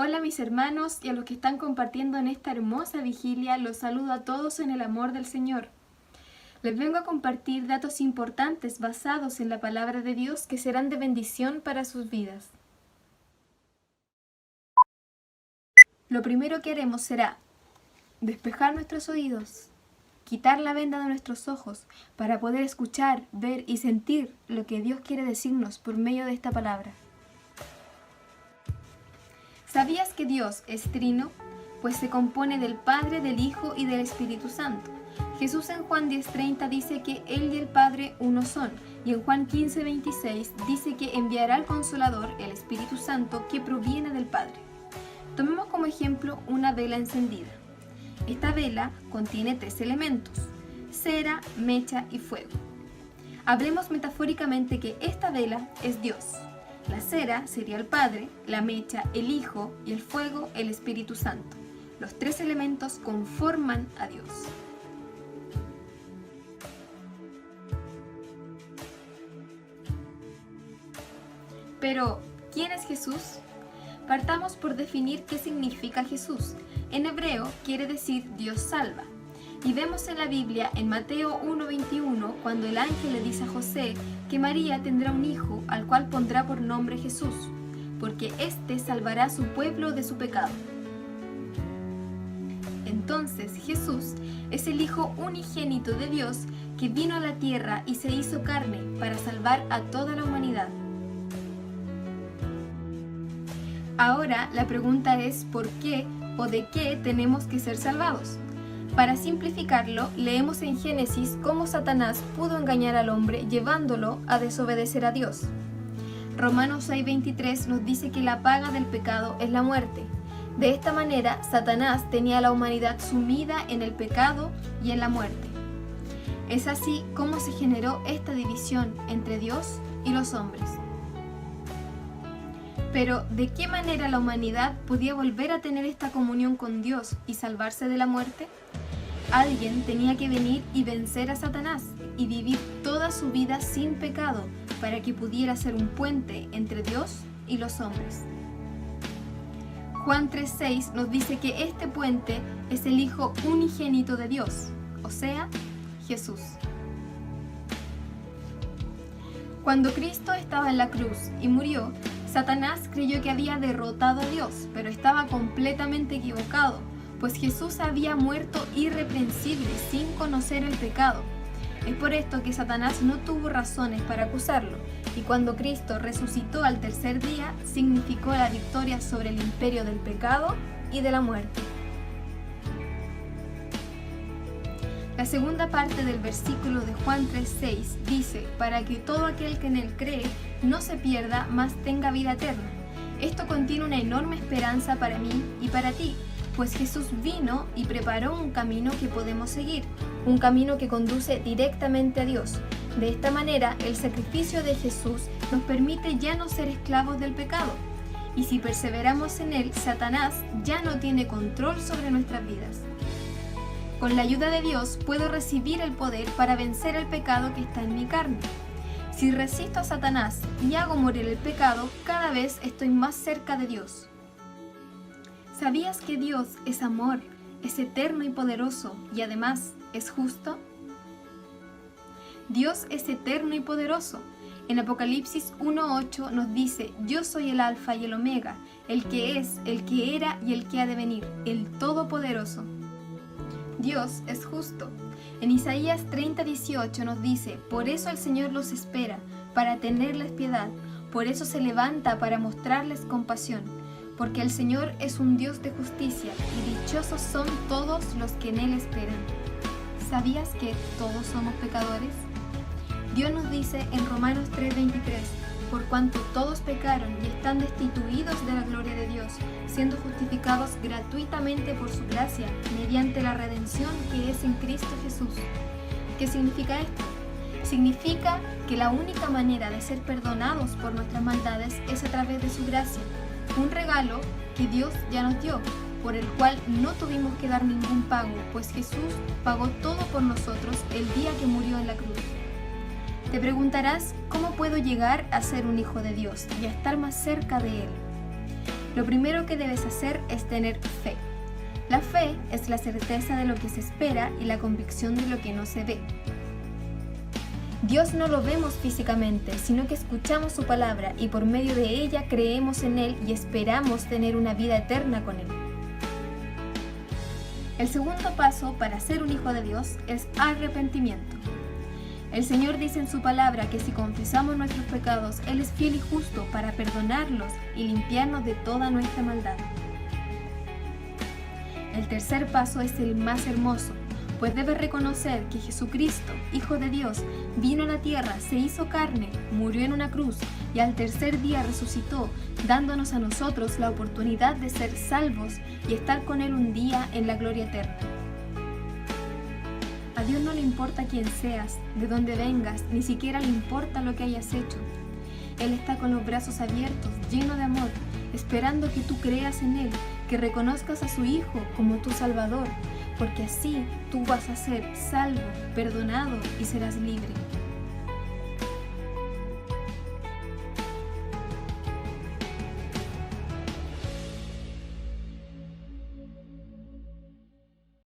Hola mis hermanos y a los que están compartiendo en esta hermosa vigilia, los saludo a todos en el amor del Señor. Les vengo a compartir datos importantes basados en la palabra de Dios que serán de bendición para sus vidas. Lo primero que haremos será despejar nuestros oídos, quitar la venda de nuestros ojos para poder escuchar, ver y sentir lo que Dios quiere decirnos por medio de esta palabra. ¿Sabías que Dios es trino? Pues se compone del Padre, del Hijo y del Espíritu Santo. Jesús en Juan 10:30 dice que Él y el Padre uno son, y en Juan 15:26 dice que enviará al Consolador, el Espíritu Santo, que proviene del Padre. Tomemos como ejemplo una vela encendida. Esta vela contiene 3 elementos: cera, mecha y fuego. Hablemos metafóricamente que esta vela es Dios. La cera sería el Padre, la mecha el Hijo y el fuego el Espíritu Santo. Los 3 elementos conforman a Dios. Pero, ¿quién es Jesús? Partamos por definir qué significa Jesús. En hebreo quiere decir Dios salva. Y vemos en la Biblia, en Mateo 1:21, cuando el ángel le dice a José que María tendrá un hijo al cual pondrá por nombre Jesús, porque éste salvará a su pueblo de su pecado. Entonces Jesús es el Hijo unigénito de Dios que vino a la tierra y se hizo carne para salvar a toda la humanidad. Ahora la pregunta es ¿por qué o de qué tenemos que ser salvados? Para simplificarlo, leemos en Génesis cómo Satanás pudo engañar al hombre llevándolo a desobedecer a Dios. Romanos 6:23 nos dice que la paga del pecado es la muerte. De esta manera, Satanás tenía a la humanidad sumida en el pecado y en la muerte. Es así como se generó esta división entre Dios y los hombres. Pero, ¿de qué manera la humanidad podía volver a tener esta comunión con Dios y salvarse de la muerte? Alguien tenía que venir y vencer a Satanás y vivir toda su vida sin pecado para que pudiera ser un puente entre Dios y los hombres. Juan 3:6 nos dice que este puente es el Hijo unigénito de Dios, o sea, Jesús. Cuando Cristo estaba en la cruz y murió, Satanás creyó que había derrotado a Dios, pero estaba completamente equivocado, pues Jesús había muerto irreprensible sin conocer el pecado. Es por esto que Satanás no tuvo razones para acusarlo, y cuando Cristo resucitó al tercer día, significó la victoria sobre el imperio del pecado y de la muerte. La segunda parte del versículo de Juan 3:6 dice, para que todo aquel que en él cree no se pierda, mas tenga vida eterna. Esto contiene una enorme esperanza para mí y para ti, pues Jesús vino y preparó un camino que podemos seguir, un camino que conduce directamente a Dios. De esta manera, el sacrificio de Jesús nos permite ya no ser esclavos del pecado, y si perseveramos en él, Satanás ya no tiene control sobre nuestras vidas. Con la ayuda de Dios puedo recibir el poder para vencer el pecado que está en mi carne. Si resisto a Satanás y hago morir el pecado, cada vez estoy más cerca de Dios. ¿Sabías que Dios es amor, es eterno y poderoso y además es justo? Dios es eterno y poderoso. En Apocalipsis 1:8 nos dice, yo soy el Alfa y el Omega, el que es, el que era y el que ha de venir, el Todopoderoso. Dios es justo. En Isaías 30:18 nos dice, por eso el Señor los espera, para tenerles piedad, por eso se levanta para mostrarles compasión, porque el Señor es un Dios de justicia, y dichosos son todos los que en Él esperan. ¿Sabías que todos somos pecadores? Dios nos dice en Romanos 3:23, por cuanto todos pecaron y están destituidos de la gloria de Dios, siendo justificados gratuitamente por su gracia, mediante la redención que es en Cristo Jesús. ¿Qué significa esto? Significa que la única manera de ser perdonados por nuestras maldades es a través de su gracia, un regalo que Dios ya nos dio, por el cual no tuvimos que dar ningún pago, pues Jesús pagó todo por nosotros el día que murió en la cruz. Te preguntarás, ¿cómo puedo llegar a ser un hijo de Dios y a estar más cerca de Él? Lo primero que debes hacer es tener fe. La fe es la certeza de lo que se espera y la convicción de lo que no se ve. Dios no lo vemos físicamente, sino que escuchamos su palabra y por medio de ella creemos en Él y esperamos tener una vida eterna con Él. El segundo paso para ser un hijo de Dios es arrepentimiento. El Señor dice en su palabra que si confesamos nuestros pecados, Él es fiel y justo para perdonarlos y limpiarnos de toda nuestra maldad. El tercer paso es el más hermoso, pues debes reconocer que Jesucristo, Hijo de Dios, vino a la tierra, se hizo carne, murió en una cruz y al tercer día resucitó, dándonos a nosotros la oportunidad de ser salvos y estar con Él un día en la gloria eterna. A Dios no le importa quién seas, de dónde vengas, ni siquiera le importa lo que hayas hecho. Él está con los brazos abiertos, lleno de amor, esperando que tú creas en Él, que reconozcas a su Hijo como tu Salvador, porque así tú vas a ser salvo, perdonado y serás libre.